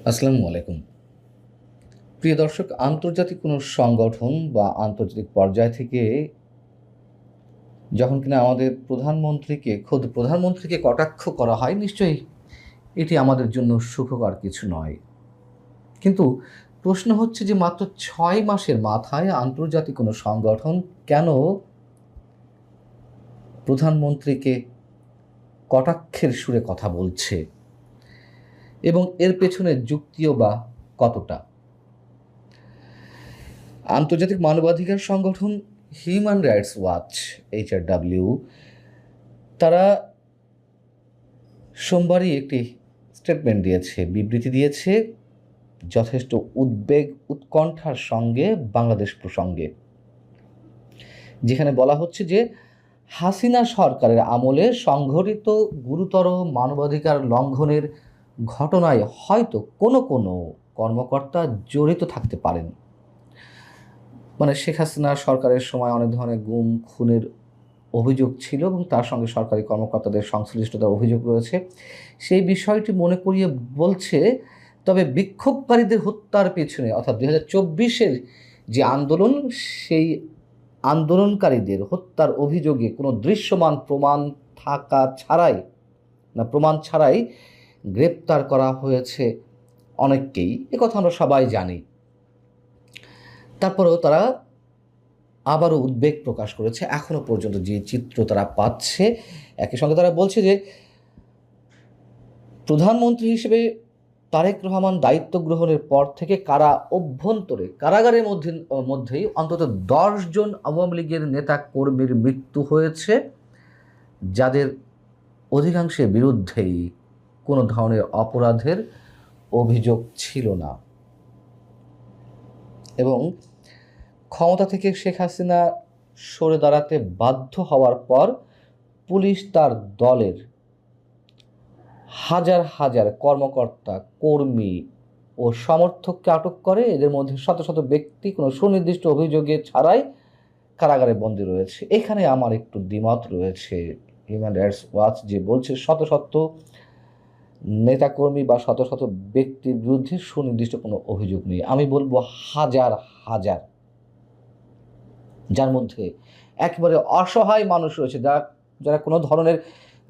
আসসালামু আলাইকুম। প্রিয় দর্শক, আন্তর্জাতিক কোনো সংগঠন বা আন্তর্জাতিক পর্যায় থেকে যখন কিনা আমাদের খোদ প্রধানমন্ত্রীকে কটাক্ষ করা হয়, নিশ্চয়ই এটি আমাদের জন্য সুখকর কিছু নয়। কিন্তু প্রশ্ন হচ্ছে যে মাত্র ৬ মাসের মাথায় আন্তর্জাতিক কোনো সংগঠন কেন প্রধানমন্ত্রীকে কটাক্ষের সুরে কথা বলছে এবং এর পেছনে যুক্তিও বা কতটা? আন্তর্জাতিক মানবাধিকার সংগঠন হিউম্যান রাইটস ওয়াচ HRW তারা সোমবারই একটি স্টেটমেন্ট দিয়েছে, বিবৃতি দিয়েছে যথেষ্ট উদ্বেগ উৎকণ্ঠার সঙ্গে বাংলাদেশ প্রসঙ্গে, যেখানে বলা হচ্ছে যে হাসিনা সরকারের আমলে সংঘটিত গুরুতর মানবাধিকার লঙ্ঘনের ঘটনায় হয়তো কোনো কোনো কর্মকর্তা জড়িত থাকতে পারেন। মানে শেখ হাসিনা সরকারের সময় অনেক ধরনের গুম খুনের অভিযোগ ছিল এবং তার সঙ্গে সরকারি কর্মকর্তাদের সংশ্লিষ্টতার অভিযোগ রয়েছে। সেই বিষয়টি মনে করিয়ে বলছে, তবে বিক্ষোভকারীদের হত্যার পেছনে অর্থাৎ 2024-এর যে আন্দোলন, সেই আন্দোলনকারীদের হত্যার অভিযোগে কোনো দৃশ্যমান প্রমাণ ছাড়াই গ্রেপ্তার করা হয়েছে অনেককেই। একথা আমরা সবাই জানি। তারপরেও তারা আবারও উদ্বেগ প্রকাশ করেছে এখনো পর্যন্ত যে চিত্র তারা পাচ্ছে। একই সঙ্গে তারা বলছে যে প্রধানমন্ত্রী হিসেবে তারেক রহমান দায়িত্ব গ্রহণের পর থেকে কারাগারের মধ্যেই অন্তত 10 জন আওয়ামী লীগের নেতা কর্মীর মৃত্যু হয়েছে, যাদের অধিকাংশের বিরুদ্ধেই কোনো ধরনের অপরাধের অভিযোগ ছিল না। এবং ক্ষমতা থেকে শেখ হাসিনা সরে দাঁড়াতে বাধ্য হওয়ার পর পুলিশ তার দলের হাজার হাজার কর্মকর্তা, কর্মী ও সমর্থককে আটক করে। এদের মধ্যে শত শত ব্যক্তি কোনো সুনির্দিষ্ট অভিযোগে ছাড়াই কারাগারে বন্দী রয়েছে। এখানে আমার একটু দ্বিমত রয়েছে। হিউম্যান রাইটস ওয়াচ যে বলছে শত শত নেতাকর্মী বা শত শত ব্যক্তির বিরুদ্ধে সুনির্দিষ্ট কোনো অভিযোগ নেই, আমি বলবো হাজার হাজার, যার মধ্যে একেবারে অসহায় মানুষ রয়েছে, যারা কোনো ধরনের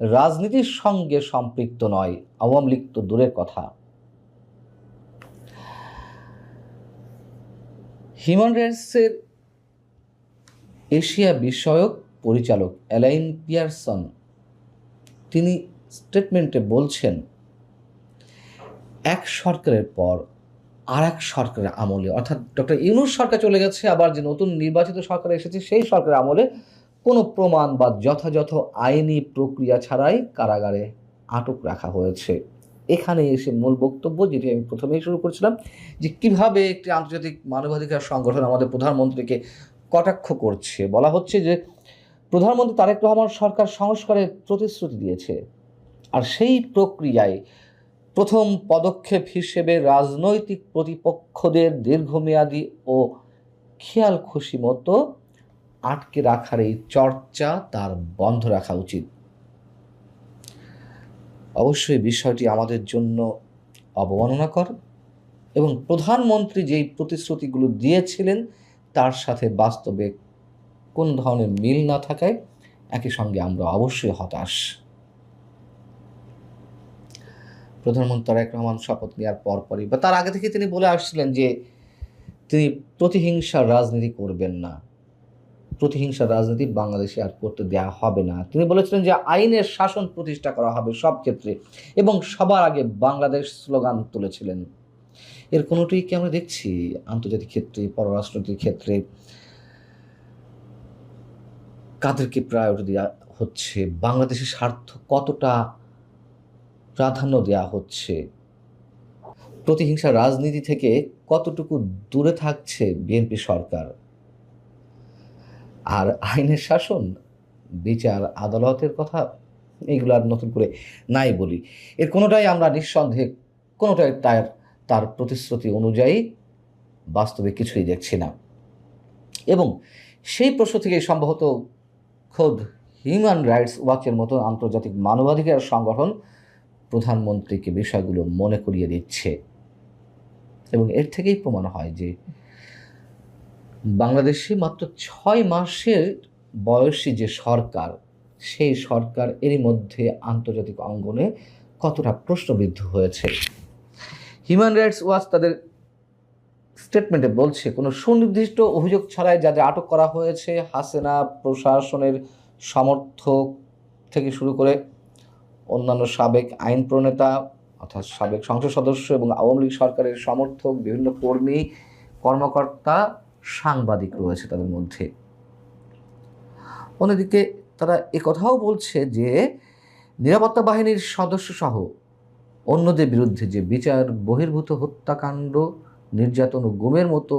রাজনীতির সঙ্গে সম্পৃক্ত নয়, আওয়ামী লীগ তো দূরের কথা। হিউম্যান রাইটসের এশিয়া বিষয়ক পরিচালক অ্যালাইন পিয়ারসন তিনি স্টেটমেন্টে বলছেন, এক সরকারের পর আর এক সরকারের আমলে, অর্থাৎ ডক্টর ইউনূস সরকার চলে গেছে, আবার যে নতুন নির্বাচিত সরকার এসেছে সেই সরকারের আমলে কোনো প্রমাণ বা যথাযথ আইনি প্রক্রিয়া ছাড়াই কারাগারে আটক রাখা হয়েছে। এখানে এসে মূল বক্তব্য, যেটি আমি প্রথমেই শুরু করেছিলাম, যে কিভাবে একটি আন্তর্জাতিক মানবাধিকার সংগঠন আমাদের প্রধানমন্ত্রীকে কটাক্ষ করছে। বলা হচ্ছে যে প্রধানমন্ত্রী তারেক রহমান সরকার সংস্কারের প্রতিশ্রুতি দিয়েছে, আর সেই প্রক্রিয়ায় প্রথম পদক্ষেপ হিসেবে রাজনৈতিক প্রতিপক্ষদের দীর্ঘমেয়াদী ও খেয়াল খুশি মতো আটকে রাখার এই চর্চা তার বন্ধ রাখা উচিত। অবশ্যই বিষয়টি আমাদের জন্য অবমাননাকর এবং প্রধানমন্ত্রী যেই প্রতিশ্রুতিগুলো দিয়েছিলেন তার সাথে বাস্তবে কোন ধরনের মিল না থাকায় একই সঙ্গে আমরা অবশ্যই হতাশ। প্রধানমন্ত্রী তারেক রহমান শপথ নেওয়ার পরপরই বা তার আগে থেকে তিনি বলে আসছিলেন যে তিনি প্রতিহিংসার রাজনীতি করবেন না, প্রতিহিংসার রাজনীতি বাংলাদেশে আর করতে দেওয়া হবে না। তিনি বলেছিলেন যে আইনের শাসন প্রতিষ্ঠা করা হবে সব ক্ষেত্রে এবং সবার আগে বাংলাদেশ স্লোগান তুলেছিলেন। এর কোনোটিই কি আমরা দেখছি আন্তর্জাতিক ক্ষেত্রে, পররাষ্ট্রনীতির ক্ষেত্রে কাদেরকে প্রায়োরিটি দেওয়া হচ্ছে, বাংলাদেশের স্বার্থ কতটা প্রাধান্য দেওয়া হচ্ছে, প্রতিহিংসার রাজনীতি থেকে কতটুকু দূরে থাকছে বিএনপি সরকার, আর আইনের শাসন, বিচার, আদালতের কথা এইগুলো আর নতুন করে নাই বলি। এর কোনোটাই আমরা নিঃসন্দেহে কোনোটাই তার প্রতিশ্রুতি অনুযায়ী বাস্তবে কিছুই দেখছি না। এবং সেই প্রশ্ন থেকে সম্ভবত খোদ হিউম্যান রাইটস ওয়াচের মতো আন্তর্জাতিক মানবাধিকার সংগঠন প্রধানমন্ত্রীকে বিষয়গুলো মনে করিয়ে দিচ্ছে। এবং এর থেকেই প্রমাণ হয় যে বাংলাদেশে মাত্র 6 মাসের বয়সী যে সরকার, সেই সরকার এরই মধ্যে আন্তর্জাতিক অঙ্গনে কতটা প্রশ্নবিদ্ধ হয়েছে। হিউম্যান রাইটস ওয়াচ তাদের স্টেটমেন্টে বলছে, কোনো সুনির্দিষ্ট অভিযোগ ছাড়াই যাদের আটক করা হয়েছে, হাসিনা প্রশাসনের সমর্থক থেকে শুরু করে অন্যান্য সাবেক আইন প্রণেতা অর্থাৎ সাবেক সংসদ সদস্য এবং আওয়ামী লীগ সরকারের সমর্থক, বিভিন্ন কর্মী, কর্মকর্তা, সাংবাদিক রয়েছে তাদের মধ্যে। অন্যদিকে তারা একথাও বলছে যে নিরাপত্তা বাহিনীর সদস্য সহ অন্যদের বিরুদ্ধে যে বিচার বহির্ভূত হত্যাকাণ্ড, নির্যাতন ও গুমের মতো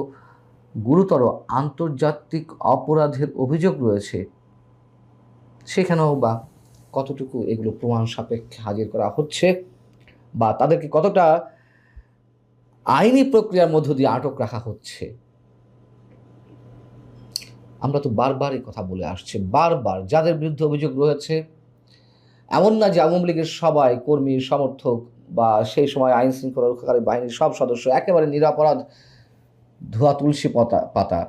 গুরুতর আন্তর্জাতিক অপরাধের অভিযোগ রয়েছে, সেখানেও বা কতটুকু এগুলো প্রমাণ সাপেক্ষে হাজির করা হচ্ছে বা তাদেরকে কতটা আইনি প্রক্রিয়ার মধ্য দিয়ে আটক রাখা হচ্ছে। আমরা তো বারবার এই কথা বলে আসছি, বারবার যাদের বিরুদ্ধে অভিযোগ রয়েছে, এমন না যে আওয়ামী লীগের সবাই কর্মী, সমর্থক বা সেই সময় আইন শৃঙ্খলা রক্ষাকারী বাহিনীর সব সদস্য একেবারে নিরাপরাধ, ধোয়া তুলসী পাতা,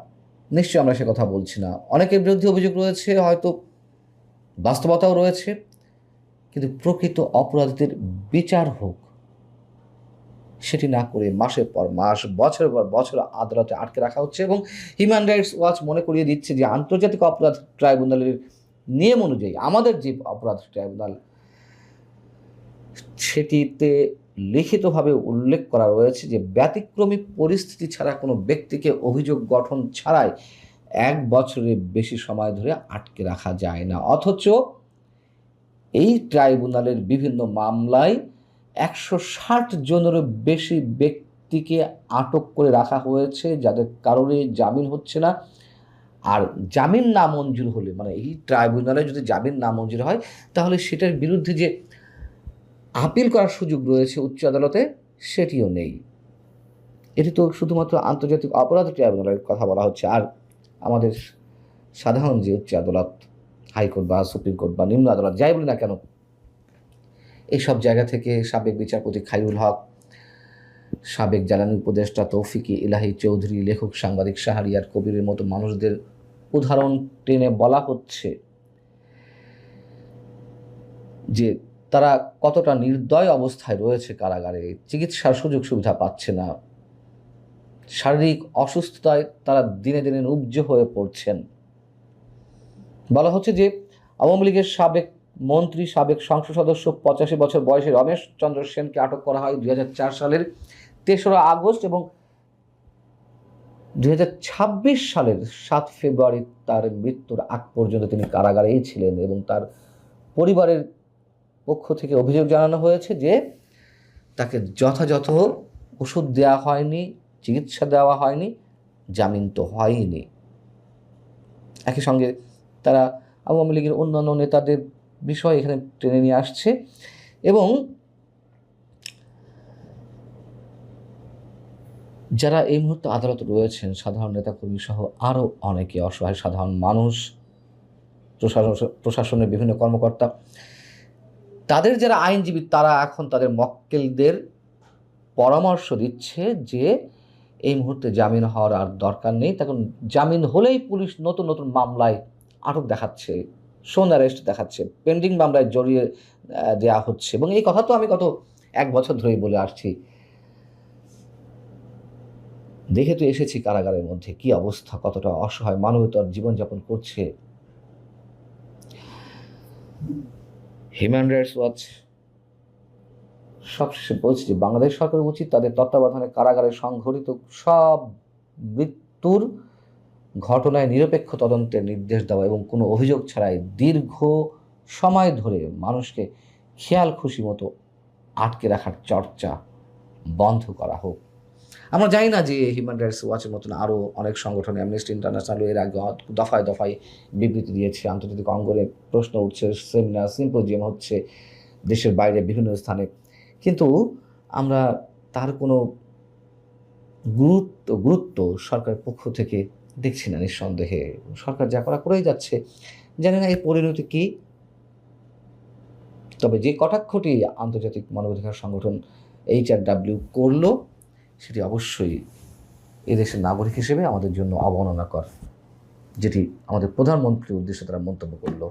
নিশ্চয়ই আমরা সে কথা বলছি না। অনেকের বিরুদ্ধে অভিযোগ রয়েছে, হয়তো বাস্তবতাও রয়েছে, কিন্তু প্রকৃত অপরাধীদের বিচার হোক, সেটি না করে মাসের পর মাস, বছরের পর বছর আদালতে আটকে রাখা হচ্ছে। এবং হিউম্যান রাইটস ওয়াচ মনে করিয়ে দিচ্ছে যে আন্তর্জাতিক অপরাধ ট্রাইব্যুনালের নিয়ম অনুযায়ী আমাদের যে অপরাধ ট্রাইব্যুনাল, সেটিতে লিখিতভাবে উল্লেখ করা রয়েছে যে ব্যতিক্রমী পরিস্থিতি ছাড়া কোনো ব্যক্তিকে অভিযোগ গঠন ছাড়াই 1 বছরের বেশি সময় ধরে আটকে রাখা যায় না। অথচ এই ট্রাইব্যুনালের বিভিন্ন মামলায় 160 জনেরও বেশি ব্যক্তিকে আটক করে রাখা হয়েছে, যাদের কারণে জামিন হচ্ছে না। আর জামিন না মঞ্জুর হলে, মানে এই ট্রাইব্যুনালে যদি জামিন না মঞ্জুর হয়, তাহলে সেটার বিরুদ্ধে যে আপিল করার সুযোগ রয়েছে উচ্চ আদালতে, সেটিও নেই। এটি তো শুধুমাত্র আন্তর্জাতিক অপরাধ ট্রাইব্যুনালের কথা বলা হচ্ছে। আর আমাদের সাধারণ যে উচ্চ আদালত, হাইকোর্ট বা সুপ্রিম কোর্ট বা নিম্ন আদালত, যাই বলি না কেন, এইসব জায়গা থেকে সাবেক বিচারপতি খায়রুল হক, সাবেক জ্বালানি উপদেষ্টা তৌফিক ইলাহি চৌধুরী, লেখক সাংবাদিক শাহরিয়ার কবিরের মতো মানুষদের উদাহরণ টেনে বলা হচ্ছে যে তারা কতটা নির্দয় অবস্থায় রয়েছে কারাগারে, চিকিৎসার সুযোগ সুবিধা পাচ্ছে না, শারীরিক অসুস্থতায় তারা দিনে দিনে নুব্জ হয়ে পড়ছেন। বলা হচ্ছে যে আওয়ামী লীগের সাবেক মন্ত্রী, সাবেক সংসদ সদস্য 85 বছর বয়সী রমেশ চন্দ্র সেনকে আটক করা হয় 2004 সালের 3রা আগস্ট এবং 2026 সালের 7 ফেব্রুয়ারি তার মৃত্যুর আগ পর্যন্ত তিনি কারাগারেই ছিলেন। এবং তার পরিবারের পক্ষ থেকে অভিযোগ জানানো হয়েছে যে তাকে যথাযথ ওষুধ দেওয়া হয়নি, চিকিৎসা দেওয়া হয়নি, জামিন তো হয়নি। একই সঙ্গে তারা আওয়ামী লীগের অন্যান্য নেতাদের বিষয় এখানে টেনে নিয়ে আসছে এবং যারা এই মুহূর্তে আদালতে রয়েছেন, সাধারণ নেতাকর্মী সহ আরও অনেকে, অসহায় সাধারণ মানুষ, প্রশাসনের বিভিন্ন কর্মকর্তা, তাদের যারা আইনজীবী, তারা এখন তাদের মক্কেলদের পরামর্শ দিচ্ছে যে এই মুহূর্তে জামিন হওয়ার আর দরকার নেই। তখন জামিন হলেই পুলিশ নতুন নতুন মামলায় আটক দেখাচ্ছে, শোন অ্যারেস্ট দেখাচ্ছে, পেন্ডিং মামলায় জড়িয়ে দেওয়া হচ্ছে। এবং এই কথা তো আমি গত 1 বছর ধরেই বলে আসছি, দেখে তো এসেছি কারাগারের মধ্যে কি অবস্থা, কতটা অসহায় মানবতার জীবনযাপন করছে। হিউম্যান রাইটস ওয়াচ সবশেষে বলছে যে বাংলাদেশ সরকারের উচিত তাদের তত্ত্বাবধানে কারাগারে সংঘটিত সব মৃত্যুর ঘটনায় নিরপেক্ষ তদন্তের নির্দেশ দেওয়া এবং কোনো অভিযোগ ছাড়াই দীর্ঘ সময় ধরে মানুষকে খেয়াল খুশি মতো আটকে রাখার চর্চা বন্ধ করা হোক। আমরা জানি না যে হিউম্যান রাইটস ওয়াচের মতন আরও অনেক সংগঠন, অ্যামনেস্টি ইন্টারন্যাশনাল এর আগে দফায় দফায় বিবৃতি দিয়েছে, আন্তর্জাতিক অঙ্গনে প্রশ্ন উঠছে, সেমিনার সিম্পোজিয়াম হচ্ছে দেশের বাইরে বিভিন্ন স্থানে, কিন্তু আমরা তার কোনো গুরুত্ব সরকারের পক্ষ থেকে দেখছি না। নিঃসন্দেহে সরকার যা করা করেই যাচ্ছে, জানি না এই পরিণতি কী। তবে যে কটাক্ষটি আন্তর্জাতিক মানবাধিকার সংগঠন HRW করলো, সেটি অবশ্যই এদেশের নাগরিক হিসেবে আমাদের জন্য অবমাননাকর, যেটি আমাদের প্রধানমন্ত্রীর উদ্দেশ্যে তারা মন্তব্য করলো।